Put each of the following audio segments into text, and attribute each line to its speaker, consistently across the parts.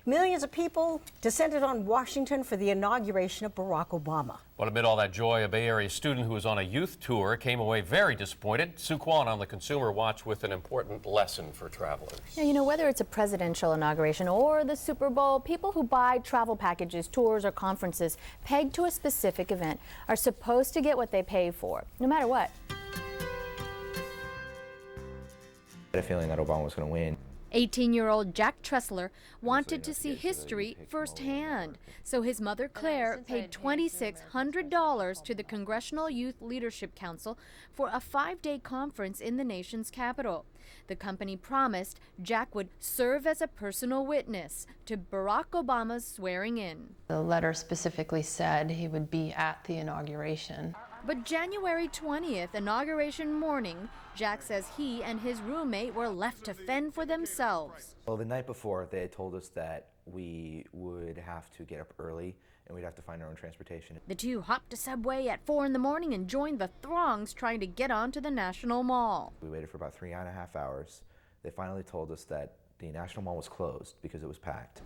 Speaker 1: Millions of people descended on Washington for the inauguration of Barack Obama.
Speaker 2: Well, amid all that joy, a Bay Area student who was on a youth tour came away very disappointed. Sue Kwan on the Consumer Watch with an important lesson for travelers.
Speaker 3: Now, you know, whether it's a presidential inauguration or the Super Bowl, people who buy travel packages, tours, or conferences pegged to a specific event are supposed to get what they pay for, no matter what.
Speaker 4: I had a feeling that Obama was going to win.
Speaker 3: 18-year-old Jack Tressler wanted to see history firsthand, so his mother Claire paid $2,600 to the Congressional Youth Leadership Council for a 5-day conference in the nation's capital. The company promised Jack would serve as a personal witness to Barack Obama's swearing in.
Speaker 5: The letter specifically said he would be at the inauguration.
Speaker 3: But January 20th, inauguration morning, Jack says he and his roommate were left to fend for themselves.
Speaker 4: Well, the night before, they had told us that we would have to get up early and we'd have to find our own transportation.
Speaker 3: The two hopped a subway at 4 in the morning and joined the throngs trying to get onto the National Mall.
Speaker 4: We waited for about 3.5 hours. They finally told us that the National Mall was closed because it was packed.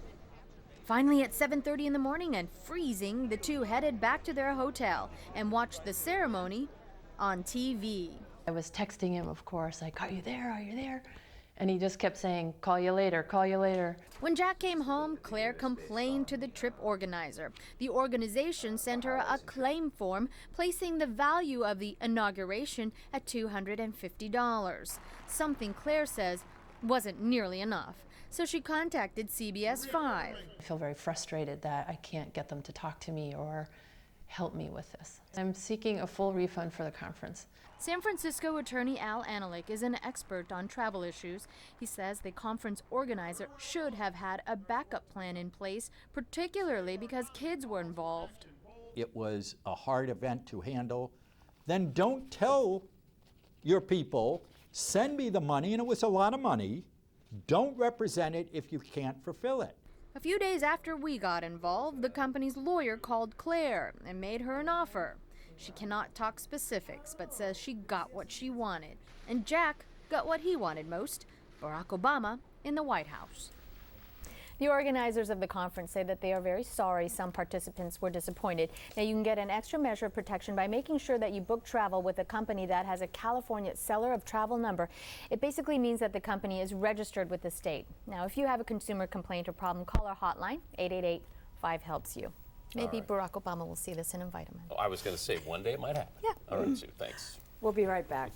Speaker 3: Finally, at 7:30 in the morning and freezing, the two headed back to their hotel and watched the ceremony on TV.
Speaker 5: I was texting him, of course, like, "Are you there? Are you there?" And he just kept saying, "Call you later, call you later."
Speaker 3: When Jack came home, Claire complained to the trip organizer. The organization sent her a claim form placing the value of the inauguration at $250, something Claire says wasn't nearly enough. So she contacted CBS 5.
Speaker 5: I feel very frustrated that I can't get them to talk to me or help me with this. I'm seeking a full refund for the conference.
Speaker 3: San Francisco attorney Al Analik is an expert on travel issues. He says the conference organizer should have had a backup plan in place, particularly because kids were involved.
Speaker 6: It was a hard event to handle. Then don't tell your people, send me the money, and it was a lot of money. Don't represent it if you can't fulfill it.
Speaker 3: A few days after we got involved, the company's lawyer called Claire and made her an offer. She cannot talk specifics, but says she got what she wanted. And Jack got what he wanted most, Barack Obama in the White House. The organizers of the conference say that they are very sorry some participants were disappointed. Now, you can get an extra measure of protection by making sure that you book travel with a company that has a California seller of travel number. It basically means that the company is registered with the state. Now, if you have a consumer complaint or problem, call our hotline, 888-5HELPS-YOU. Maybe Barack Obama will see this and invite him in.
Speaker 2: Oh, I was going to say, one day it might happen.
Speaker 3: Yeah.
Speaker 2: All right, Sue, thanks.
Speaker 1: We'll be right back.